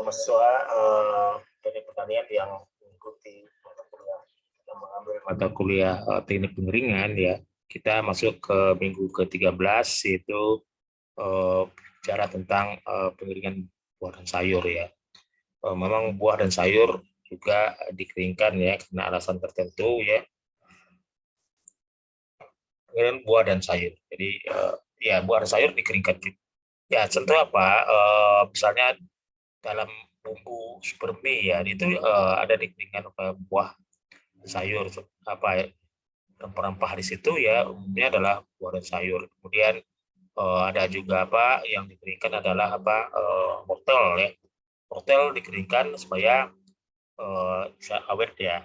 mahasiswa dari pertanian yang mengikuti mata kuliah yang mengambil mata kuliah teknik pengeringan ya, kita masuk ke minggu ke-13 yaitu bicara tentang pengeringan buah dan sayur ya. Memang buah dan sayur juga dikeringkan ya karena alasan tertentu ya. Pengeringan buah dan sayur. Jadi ya buah dan sayur dikeringkan. Ya contoh apa? Misalnya dalam bumbu super mie ya itu ada dikeringkan buah sayur apa ya, rempah-rempah di situ ya umumnya adalah buah dan sayur. Kemudian ada juga apa yang dikeringkan adalah apa wortel ya. Wortel dikeringkan supaya bisa awet ya.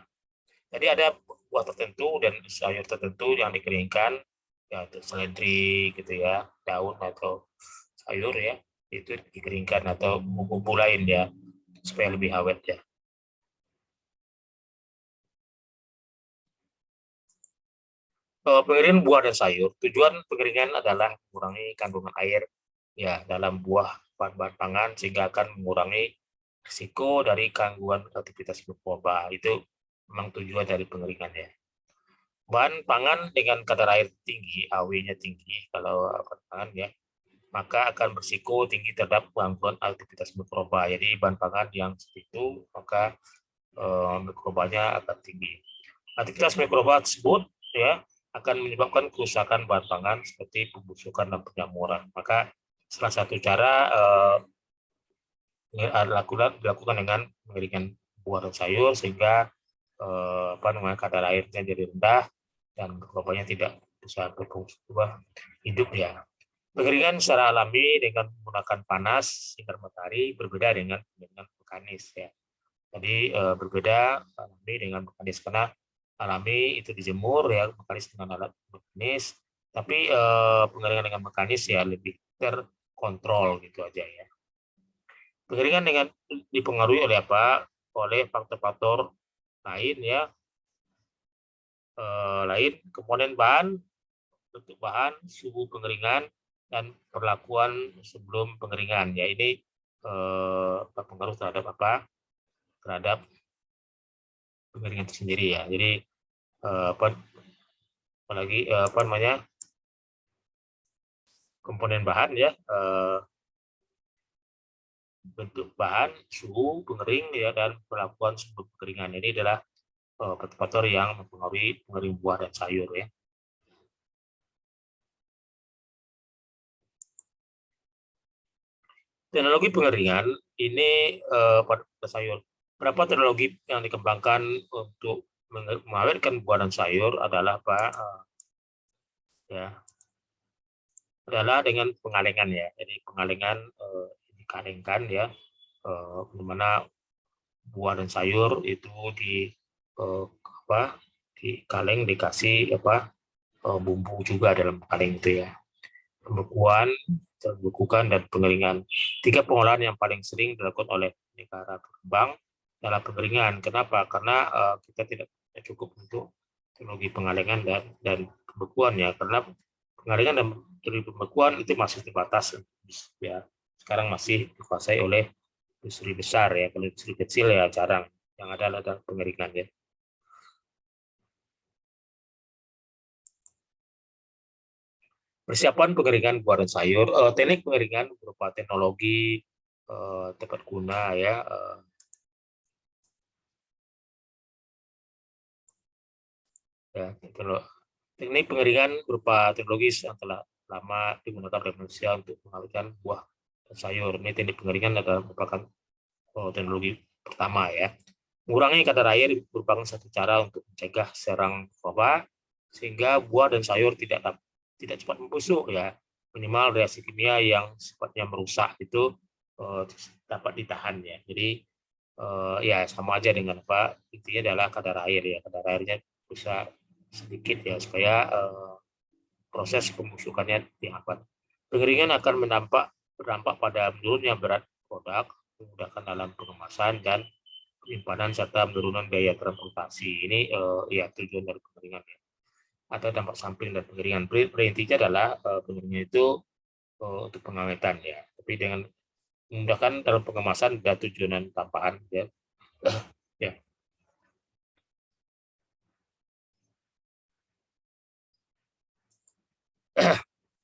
Jadi ada buah tertentu dan sayur tertentu yang dikeringkan ya, seledri gitu ya, daun atau sayur ya itu dikeringkan atau bumbu lain ya supaya lebih awet ya. Pengeringan buah dan sayur, tujuan pengeringan adalah mengurangi kandungan air ya dalam buah bahan-bahan pangan sehingga akan mengurangi risiko dari gangguan aktivitas mikroba. Itu memang tujuan dari pengeringan ya. Bahan pangan dengan kadar air tinggi, AW-nya tinggi kalau pangan ya, maka akan berisiko tinggi terhadap gangguan aktivitas mikroba. Jadi bahan pangan yang seperti itu maka mikrobanya akan tinggi. Aktivitas mikroba tersebut ya akan menyebabkan kerusakan bahan pangan seperti pembusukan dan penyamuran. Maka salah satu cara dilakukan dengan pengeringan buah dan sayur sehingga kadar airnya jadi rendah dan mikrobanya tidak bisa berfungsi hidup ya. Pengeringan secara alami dengan menggunakan panas sinar matahari berbeda dengan mekanis ya. Jadi berbeda alami dengan mekanis karena alami itu dijemur ya, mekanis dengan alat mekanis, tapi pengeringan dengan mekanis ya lebih terkontrol gitu aja ya. Pengeringan dengan dipengaruhi oleh apa? Oleh faktor-faktor lain ya, lain komponen bahan, bentuk bahan, suhu pengeringan dan perlakuan sebelum pengeringan ya. Ini berpengaruh terhadap apa? Terhadap pengeringan itu sendiri ya. Jadi apalagi apa namanya komponen bahan ya, bentuk bahan, suhu pengering ya dan perlakuan sebelum pengeringan. Ini adalah faktor yang mempengaruhi pengering buah dan sayur ya. Teknologi pengeringan ini pada sayur. Berapa teknologi yang dikembangkan untuk mengawetkan buah dan sayur adalah apa? Ya, adalah dengan pengalengan ya. Jadi pengalengan dikalengkan ya, bagaimana buah dan sayur itu di dikaleng dikasih bumbu juga dalam kaleng itu ya. Pembekuan dan pengeringan. 3 pengolahan yang paling sering dilakukan oleh negara berkembang dalam pengeringan. Kenapa? Karena kita tidak cukup untuk teknologi pengalengan dan pembekuan ya. Karena pengalengan dan pembekuan itu masih terbatas ya. Sekarang masih dikuasai oleh industri besar ya. Kalau industri kecil ya jarang. Yang ada adalah pengeringan ya. Persiapan pengeringan buah dan sayur, teknik pengeringan berupa teknologi tepat guna ya, teknik pengeringan berupa teknologis yang telah lama digunakan oleh manusia untuk mengawetkan buah dan sayur. Ini teknik pengeringan adalah merupakan teknologi pertama ya. Mengurangi kadar air merupakan satu cara untuk mencegah serang mikroba sehingga buah dan sayur tidak cepat membusuk ya. Minimal reaksi kimia yang sifatnya merusak itu dapat ditahan ya. Jadi ya sama aja dengan apa, intinya adalah kadar air ya. Kadar airnya bisa sedikit ya supaya proses pembusukannya dihambat. Pengeringan akan berdampak pada menurunnya berat produk, memudahkan dalam pengemasan dan penyimpanan serta penurunan biaya transportasi. Ini ya tujuan dari pengeringan ya. Atau dampak samping dan pengeringan. Intinya adalah pengeringan itu untuk pengawetan ya. Tapi dengan memudahkan dalam pengemasan dan tujuan tambahan ya. Ya.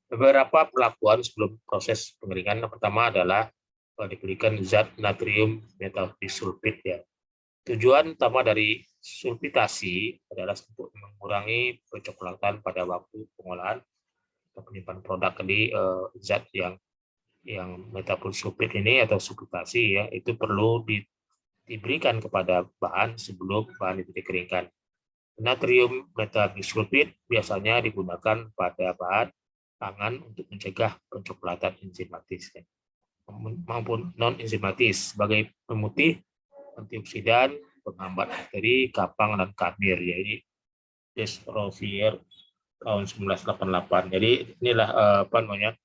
Beberapa perlakuan sebelum proses pengeringan. Yang pertama adalah diberikan zat natrium metabisulfit ya. Tujuan utama dari sulfitasi adalah untuk mengurangi pencoklatan pada waktu pengolahan atau penyimpanan produk. Jadi zat yang metabisulfit ini atau sulfitasi ya itu perlu diberikan kepada bahan sebelum bahan itu dikeringkan. Natrium metabisulfit biasanya digunakan pada bahan pangan untuk mencegah pencoklatan enzimatis maupun non enzimatis sebagai pemutih, antioksidan, penghambat bakteri, kapang dan kamir. Ya, ini Des Rosier tahun 1988. Jadi inilah apa namanya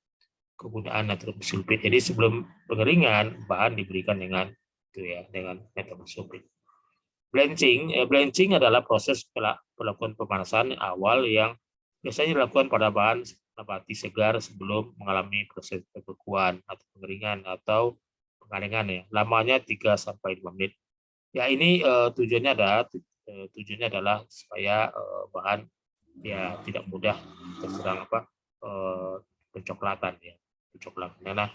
kegunaan natrium sulfit. Jadi sebelum pengeringan bahan diberikan dengan itu ya dengan natrium sulfit. Blanching adalah proses pelakuan pemanasan awal yang biasanya dilakukan pada bahan nabati segar sebelum mengalami proses pembekuan atau pengeringan atau pengalengan ya. Lamanya 3-5 menit. Ya ini tujuannya adalah supaya bahan ya tidak mudah terserang pencoklatan ya. Pencoklatan karena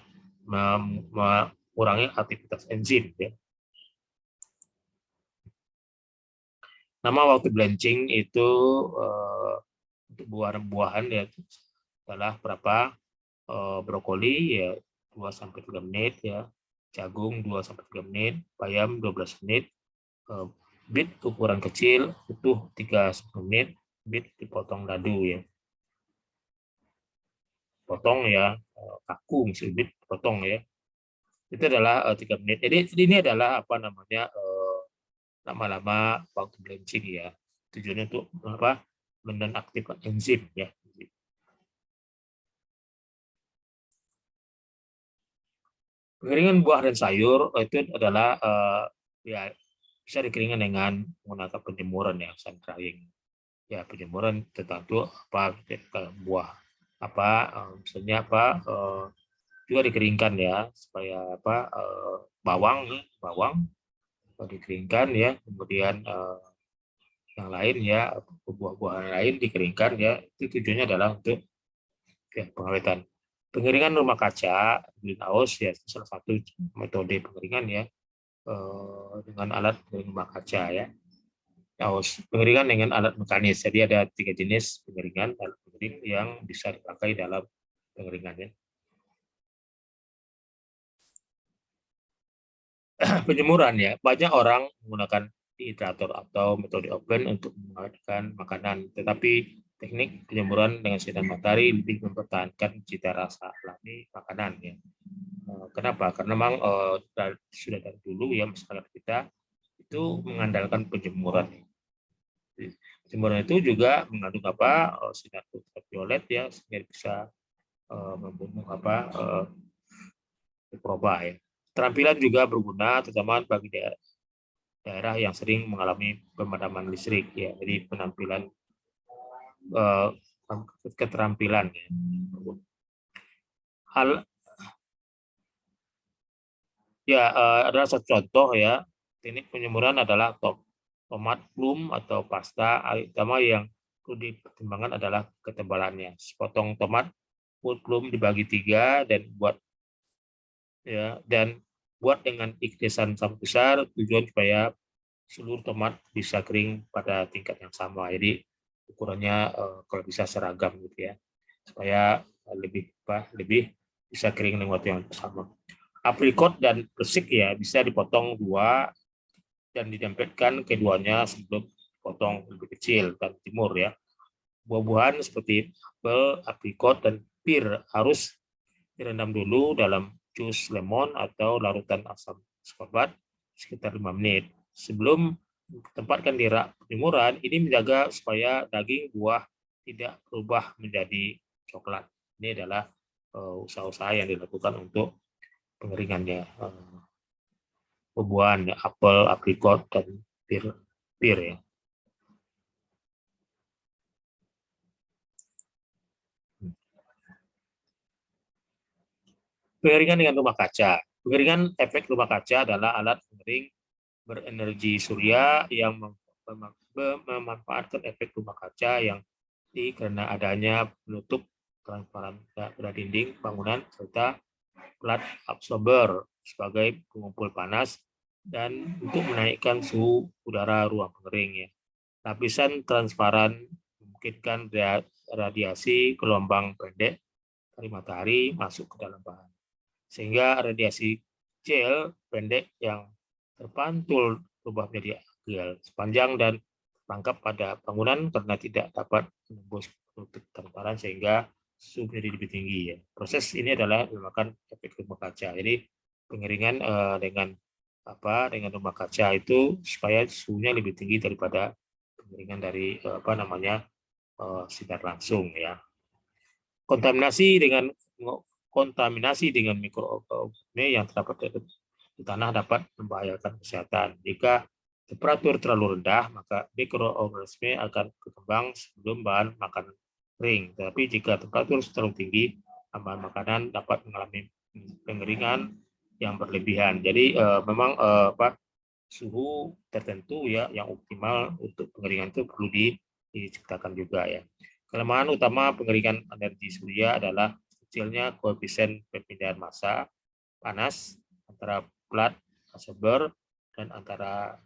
mengurangi aktivitas enzim ya. Nama waktu blanching itu untuk buah-buahan ya adalah berapa brokoli ya 2-3 menit ya, jagung 2-3 menit, bayam 12 menit, bit ukuran kecil utuh 3-10 menit, bit dipotong dadu ya. Potong ya kaku misalnya bit potong ya. Itu adalah 3 menit. Jadi ini adalah apa namanya lama-lama waktu blanching ya. Tujuannya untuk apa? Menonaktifkan enzim ya. Pengeringan buah dan sayur itu adalah ya bisa dikeringkan dengan menggunakan penjemuran ya, sun drying. Ya penjemuran tertentu apa buah apa misalnya apa juga dikeringkan ya supaya apa bawang dikeringkan ya, kemudian yang lain ya buah-buahan lain dikeringkan ya, itu tujuannya adalah untuk ya, pengawetan. Pengeringan rumah kaca greenhouse ya salah satu metode pengeringan ya dengan alat pengering rumah kaca ya. Pengeringan dengan alat mekanis. Jadi ada 3 jenis pengeringan alat pengering yang bisa dipakai dalam pengeringannya. Penjemuran ya, banyak orang menggunakan dehydrator atau metode oven untuk mengawetkan makanan, tetapi teknik penjemuran dengan sinar matahari lebih mempertahankan cita rasa alami makanan ya. Kenapa? Karena memang sudah dari dulu ya masyarakat kita itu mengandalkan penjemuran. Penjemuran itu juga mengandung apa sinar ultraviolet ya sehingga bisa membunuh apa mikroba ya. Keterampilan juga berguna terutama bagi daerah yang sering mengalami pemadaman listrik ya. Jadi penampilan keterampilan ya. Hal ya adalah satu contoh ya. Teknik penjemuran adalah tomat plum atau pasta. Utama yang perlu dipertimbangkan adalah ketebalannya. Sepotong tomat plum dibagi 3 dan buat dengan irisan sama besar, tujuan supaya seluruh tomat bisa kering pada tingkat yang sama. Jadi ukurannya kalau bisa seragam gitu ya, supaya lebih bisa kering dengan waktu yang sama. Aprikot dan persik ya bisa dipotong 2 dan ditempelkan keduanya sebelum potong lebih kecil dan timur ya. Buah-buahan seperti apel, aprikot dan pir harus direndam dulu dalam jus lemon atau larutan asam ascorbat sekitar 5 menit. Sebelum ditempatkan di rak penjemuran, ini menjaga supaya daging buah tidak berubah menjadi coklat. Ini adalah usaha-usaha yang dilakukan untuk pengeringannya buah-buahan, apel, aprikot, dan pir ya. Pengeringan dengan rumah kaca. Pengeringan efek rumah kaca adalah alat pengering berenergi surya yang memanfaatkan efek rumah kaca yang karena adanya penutup transparan pada dinding bangunan serta plat absorber sebagai pengumpul panas dan untuk menaikkan suhu udara ruang pengering ya. Lapisan transparan memungkinkan radiasi gelombang pendek dari matahari masuk ke dalam bahan, sehingga radiasi gel pendek yang terpantul berubah menjadi gel sepanjang dan tertangkap pada bangunan karena tidak dapat menembus penutup transparan sehingga suhu menjadi lebih tinggi ya. Proses ini adalah dinamakan efek rumah kaca. Jadi pengeringan dengan rumah kaca itu supaya suhunya lebih tinggi daripada pengeringan dari sinar langsung ya. Kontaminasi dengan mikroorganisme yang terdapat di tanah dapat membahayakan kesehatan. Jika temperatur terlalu rendah, maka mikroorganisme akan berkembang sebelum bahan makanan kering. Tetapi jika temperatur terlalu tinggi, bahan makanan dapat mengalami pengeringan yang berlebihan. Jadi memang suhu tertentu ya yang optimal untuk pengeringan itu perlu diciptakan juga ya. Kelemahan utama pengeringan energi surya adalah kecilnya koefisien perpindahan massa panas antara plat absorber dan antara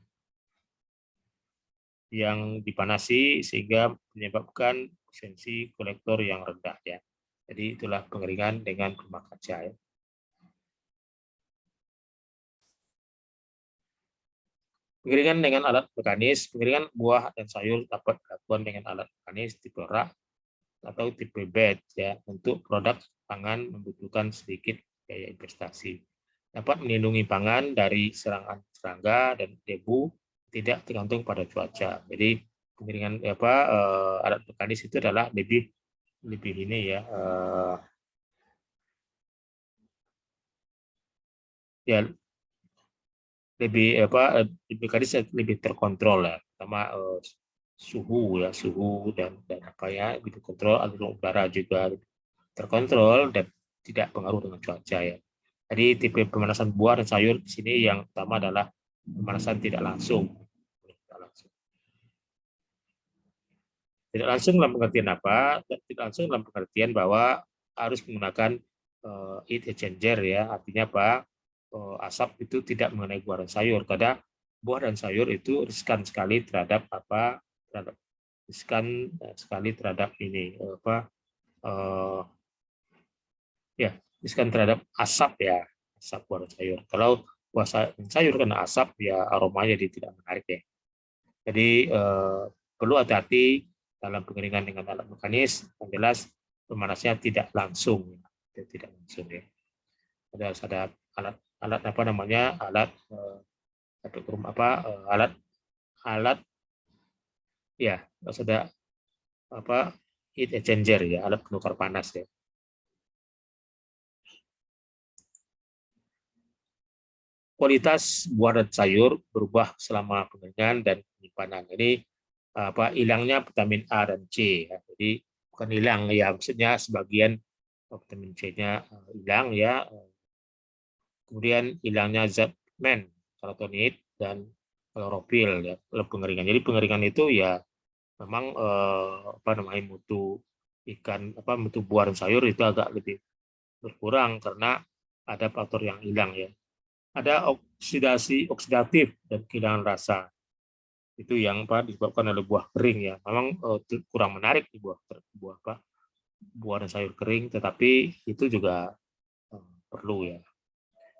yang dipanasi sehingga menyebabkan efisiensi kolektor yang rendah ya. Jadi itulah pengeringan dengan rumah kaca ya. Pengeringan dengan alat mekanis, pengeringan buah dan sayur dapat dilakukan dengan alat mekanis tipe rak atau tipe bed ya. Untuk produk pangan membutuhkan sedikit biaya investasi. Dapat melindungi pangan dari serangan serangga dan debu, tidak tergantung pada cuaca. Jadi pengeringan alat mekanis itu adalah lebih ini ya ya lebih mekanis lebih terkontrol ya, sama suhu dan apa ya gitu, kontrol aliran udara juga terkontrol dan tidak pengaruh dengan cuaca ya. Jadi tipe pemanasan buah dan sayur di sini yang pertama adalah pemanasan tidak langsung. Tidak langsung dalam pengertian apa? Tidak langsung dalam pengertian bahwa harus menggunakan heat exchanger ya. Artinya apa? Asap itu tidak mengenai buah dan sayur. Karena buah dan sayur itu riskan sekali terhadap ini riskan terhadap asap ya, asap buah dan sayur. Kalau buah dan sayur kena asap ya aromanya jadi tidak menarik ya. Jadi perlu hati-hati dalam pengeringan dengan alat mekanis. Yang jelas pemanasnya tidak langsung ya. Ada alat ya, ada heat exchanger ya, alat penukar panas ya. Kualitas buah dan sayur berubah selama pengeringan dan penyimpanan. Jadi hilangnya vitamin A dan C ya. Jadi bukan hilang ya, maksudnya sebagian vitamin C-nya hilang ya. Kemudian hilangnya zat men, karotenit dan klorofil ya, pengeringan. Jadi pengeringan itu ya memang mutu buah dan sayur itu agak lebih berkurang karena ada faktor yang hilang ya. Ada oksidatif dan kehilangan rasa. Itu yang disebabkan oleh buah kering ya. Memang kurang menarik di buah dan sayur kering, tetapi itu juga perlu ya.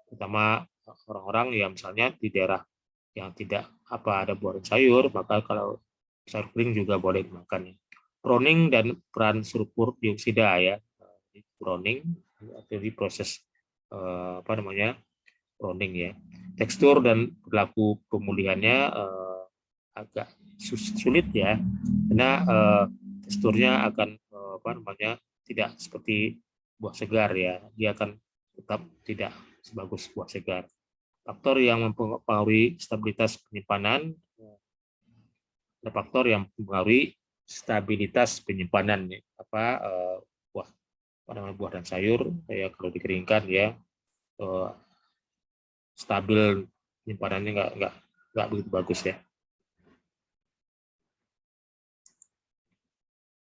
Terutama orang-orang yang misalnya di daerah yang tidak ada buah dan sayur, maka kalau sayur kering juga boleh dimakan. Pruning dan peran sulfur dioksida ya. Pruning jadi proses pruning ya. Tekstur dan perilaku pemulihannya agak sulit ya, karena teksturnya akan tidak seperti buah segar ya, dia akan tetap tidak sebagus buah segar. Faktor yang mempengaruhi stabilitas penyimpanan, ada faktor yang mempengaruhi stabilitas penyimpanan buah dan sayur ya, kalau dikeringkan ya stabil, penyimpanannya nggak begitu bagus ya.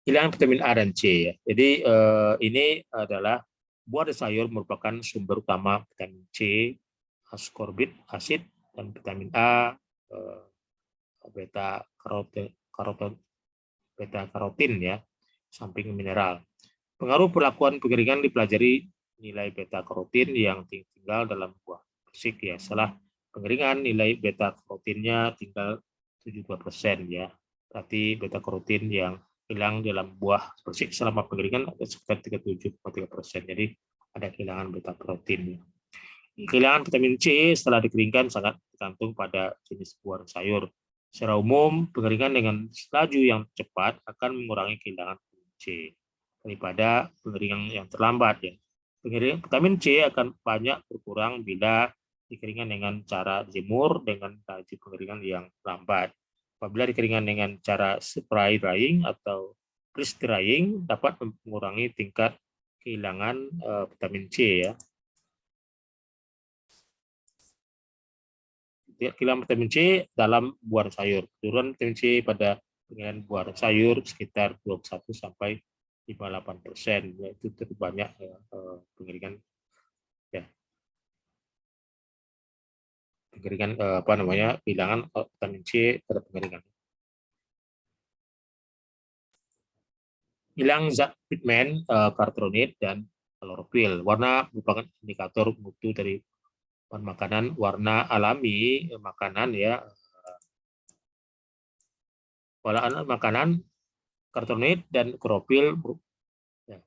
Hilangan vitamin A dan C ya. Jadi ini adalah buah dan sayur merupakan sumber utama vitamin C, ascorbik asid, dan vitamin A, beta karotin ya, samping mineral. Pengaruh perlakuan pengeringan dipelajari nilai beta karotin yang tinggal dalam buah persik ya. Setelah pengeringan nilai beta karotinnya tinggal 72% ya. Berarti beta karotin yang hilang dalam buah persik selama pengeringan ada sekitar 37,3%. Jadi ada kehilangan beta karotin. Kehilangan vitamin C setelah dikeringkan sangat tergantung pada jenis buah dan sayur. Secara umum, pengeringan dengan laju yang cepat akan mengurangi kehilangan vitamin C daripada pengeringan yang terlambat ya. Pengeringan vitamin C akan banyak berkurang bila dikeringkan dengan cara jemur dengan laju pengeringan yang lambat. Apabila dikeringkan dengan cara spray drying atau freeze drying dapat mengurangi tingkat kehilangan vitamin C ya. Kehilangan vitamin C dalam buah dan sayur. Penurunan vitamin C pada pengirian buah dan sayur sekitar 21 sampai 58%, yaitu terbanyak pengeringan ya. Pengeringan kehilangan vitamin C pada pengeringan. Hilang zat pigmen, carotenoid dan klorofil. Warna merupakan indikator mutu dari makanan. Warna alami makanan ya. Warna makanan, carotenoid dan klorofil ya.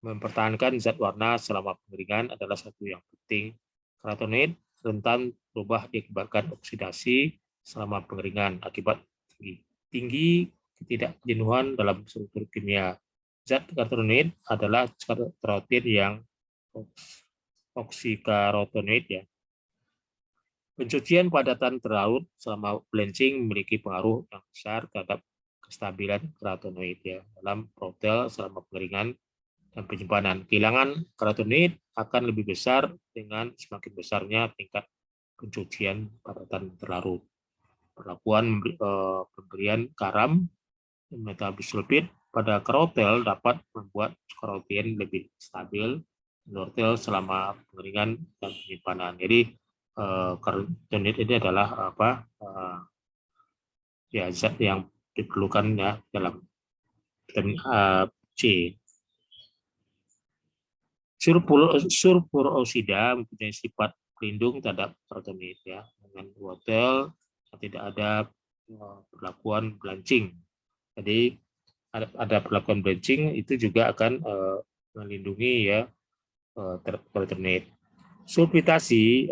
Mempertahankan zat warna selama pengeringan adalah satu yang penting. Carotenoid rentan berubah diakibatkan oksidasi selama pengeringan akibat tinggi ketidakjenuhan dalam struktur kimia. Zat carotenoid adalah karotin yang oksikarotenoid ya. Pencucian padatan terlalu selama blanching memiliki pengaruh yang besar terhadap kestabilan carotenoid ya dalam protein selama pengeringan dan penyimpanan. Kehilangan carotenoid akan lebih besar dengan semakin besarnya tingkat pencucian padatan terlarut. Perlakuan pemberian garam metabisulfit pada karotel dapat membuat karotin lebih stabil karotel selama pengeringan dan penyimpanan. Jadi carotenoid ini adalah ya zat yang diperlukan ya dalam vitamin C. Sulfurosida mempunyai sifat pelindung terhadap carotenoid ya. Dengan wortel tidak ada perlakuan blanching. Jadi ada perlakuan blanching itu juga akan melindungi ya carotenoid. Sulfitasi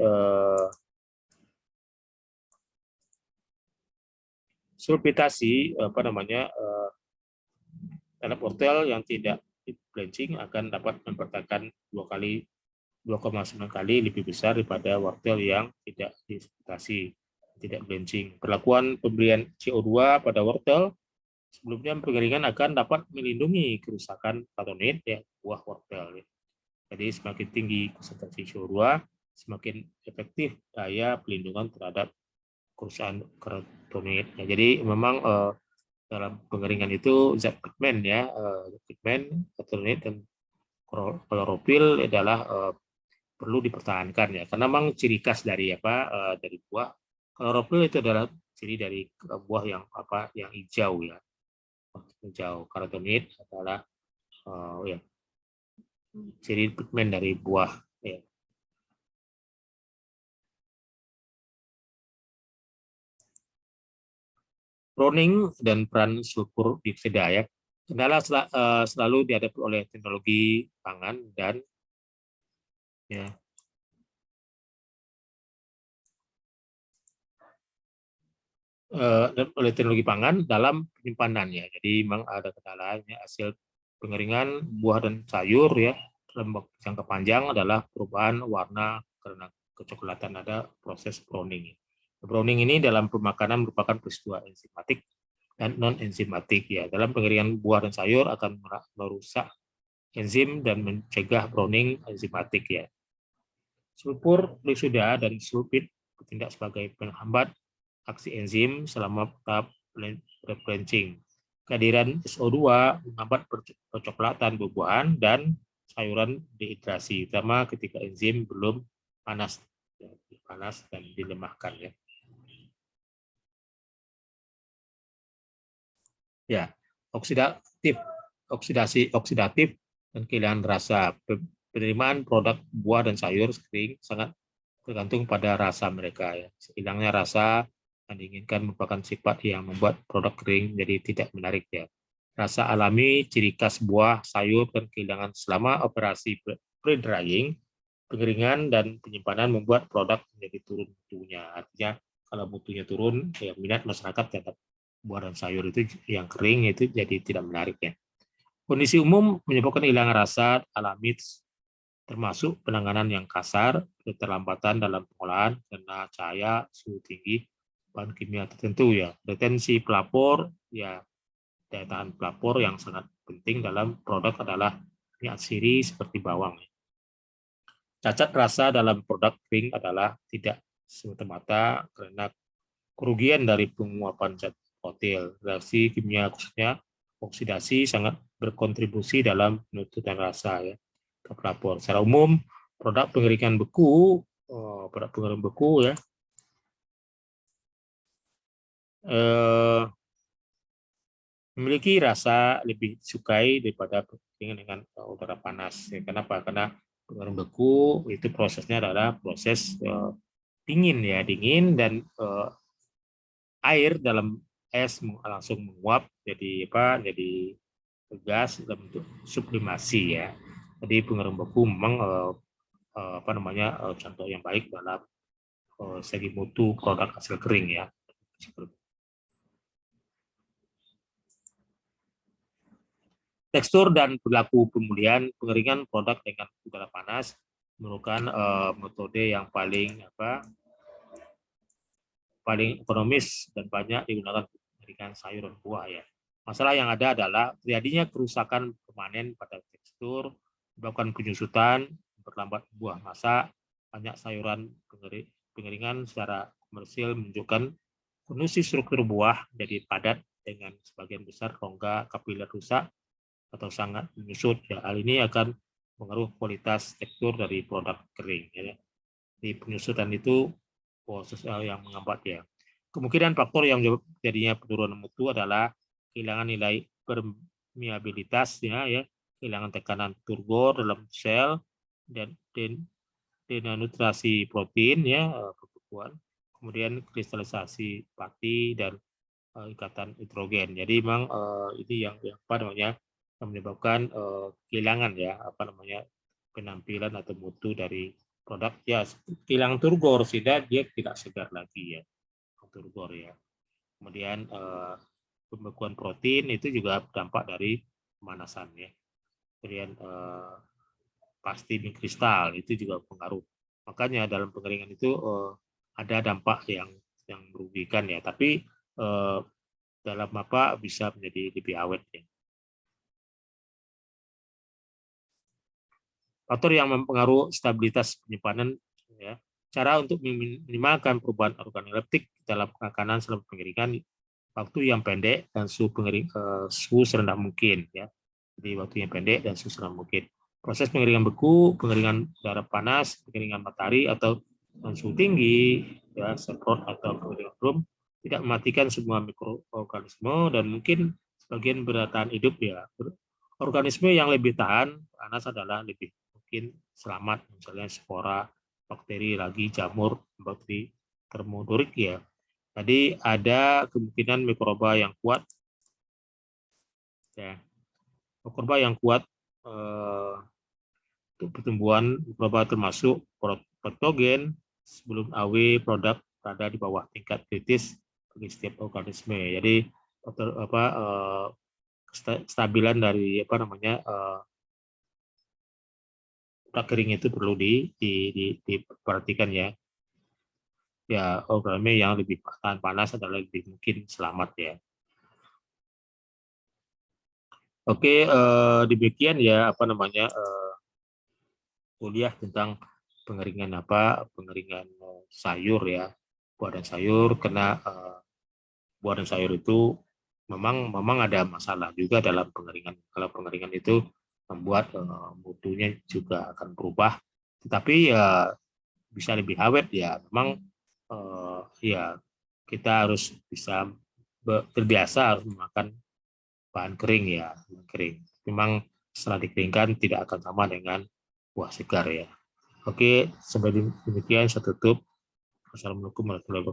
terhadap wortel yang tidak blanching akan dapat mempertahankan 2,9 kali lebih besar daripada wortel yang tidak disulfitasi, tidak blanching. Perlakuan pemberian CO2 pada wortel sebelumnya pengeringan akan dapat melindungi kerusakan carotenoid ya buah wortel. Ya. Jadi semakin tinggi konsentrasi CO2, semakin efektif daya pelindungan terhadap kerusakan carotenoid. Ya, jadi memang dalam pengeringan itu zat pigmen ya, pigmen, carotenoid dan klorofil adalah perlu dipertahankan ya, karena memang ciri khas dari dari buah. Klorofil itu adalah ciri dari buah yang hijau ya, hijau. Carotenoid adalah ya ciri pigmen dari buah ya. Browning dan peran sulfur dioksida ya. Kendala selalu dihadapi oleh teknologi pangan dan ya oleh teknologi pangan dalam penyimpanannya. Jadi memang ada kendalanya. Hasil pengeringan buah dan sayur ya dalam jangka panjang adalah perubahan warna karena kecoklatan, ada proses browning. Browning ini dalam pemakanan merupakan peristiwa enzimatik dan non enzimatik ya. Dalam pengeringan buah dan sayur akan merusak enzim dan mencegah browning enzimatik ya. Sulfur dioksida dari sulfit bertindak sebagai penghambat aksi enzim selama tahap blanching. Kehadiran SO2 menghambat percoklatan buah-buahan dan sayuran dehidrasi, terutama ketika enzim belum panas dan dilemahkan ya. Ya, oksidasi dan kehilangan rasa. Penerimaan produk buah dan sayur kering sangat tergantung pada rasa mereka ya. Hilangnya rasa yang diinginkan merupakan sifat yang membuat produk kering jadi tidak menarik ya. Rasa alami, ciri khas buah, sayur, dan kehilangan selama operasi pre-drying, pengeringan, dan penyimpanan membuat produk menjadi turun mutunya. Artinya kalau mutunya turun, ya minat masyarakat terhadap buah dan sayur itu yang kering itu jadi tidak menarik ya. Kondisi umum menyebabkan kehilangan rasa alami termasuk penanganan yang kasar, keterlambatan dalam pengolahan karena cahaya, suhu tinggi, bahan kimia tertentu ya. Retensi pelapor ya, daya tahan pelapor yang sangat penting dalam produk adalah minyak siri seperti bawang. Cacat rasa dalam produk kering adalah tidak semata-mata karena kerugian dari penguapan zat volatile. Reaksi kimia khususnya oksidasi sangat berkontribusi dalam penutupan rasa ya. Pelapor. Secara umum produk pengeringan beku, ya, memiliki rasa lebih disukai daripada pengeringan dengan udara panas. Ya, kenapa? Karena pengering beku itu prosesnya adalah proses dingin ya, dingin dan air dalam es langsung menguap jadi jadi gas dalam bentuk sublimasi ya. Jadi pengering beku memang contoh yang baik dalam segi mutu produk hasil kering ya. Tekstur dan perilaku pemulihan pengeringan produk dengan udara panas merupakan metode yang paling ekonomis dan banyak digunakan pengeringan sayur dan buah ya. Masalah yang ada adalah terjadinya kerusakan permanen pada tekstur, menyebabkan penyusutan, berlambat buah masak, banyak sayuran pengeringan secara komersil menunjukkan kondisi struktur buah jadi padat dengan sebagian besar rongga kapiler rusak atau sangat menyusut. Ya, hal ini akan mengaruh kualitas tekstur dari produk kering. Ya. Di penyusutan itu proses yang menghambat ya. Kemungkinan faktor yang jadinya penurunan mutu adalah kehilangan nilai permeabilitasnya ya, kehilangan tekanan turgor dalam sel dan denaturasi protein ya, pembekuan, kemudian kristalisasi pati dan ikatan hidrogen. Jadi memang ini yang menyebabkan kehilangan ya penampilan atau mutu dari produk ya, hilang turgor sehingga dia tidak segar lagi ya, turgor ya. Kemudian pembekuan protein itu juga berdampak dari pemanasan ya. Kemudian pasti kristal itu juga pengaruh. Makanya dalam pengeringan itu ada dampak yang merugikan ya, tapi dalam bisa menjadi lebih awet ya. Faktor yang mempengaruhi stabilitas penyimpanan ya. Cara untuk meminimalkan perubahan organoleptik dalam makanan selama pengeringan, waktu yang pendek dan suhu serendah mungkin ya. Jadi waktu yang pendek dan suhu serendah mungkin. Proses pengeringan beku, pengeringan udara panas, pengeringan matahari atau suhu tinggi ya, semprot atau pengeringan room tidak mematikan semua mikroorganisme dan mungkin sebagian bertahan hidup ya. Organisme yang lebih tahan panas adalah lebih mungkin selamat, misalnya spora, bakteri, lagi jamur, bakteri termodorik ya. Tadi ada kemungkinan mikroba yang kuat ya. Mikroba yang kuat untuk pertumbuhan mikroba termasuk patogen sebelum AW produk berada di bawah tingkat kritis bagi setiap organisme. Jadi kestabilan dari produk kering itu perlu diperhatikan ya. Ya, organisme yang lebih tahan panas adalah lebih mungkin selamat ya. Oke, demikian ya kuliah tentang pengeringan apa? Pengeringan sayur ya, buah dan sayur, karena buah dan sayur itu memang ada masalah juga dalam pengeringan. Kalau pengeringan itu membuat mutunya juga akan berubah, tetapi ya bisa lebih awet ya. Memang ya kita harus bisa terbiasa harus memakan bahan kering ya, kering. Memang setelah dikeringkan tidak akan sama dengan buah segar ya. Oke, sampai demikian saya tutup. Wassalamualaikum warahmatullahi wabarakatuh.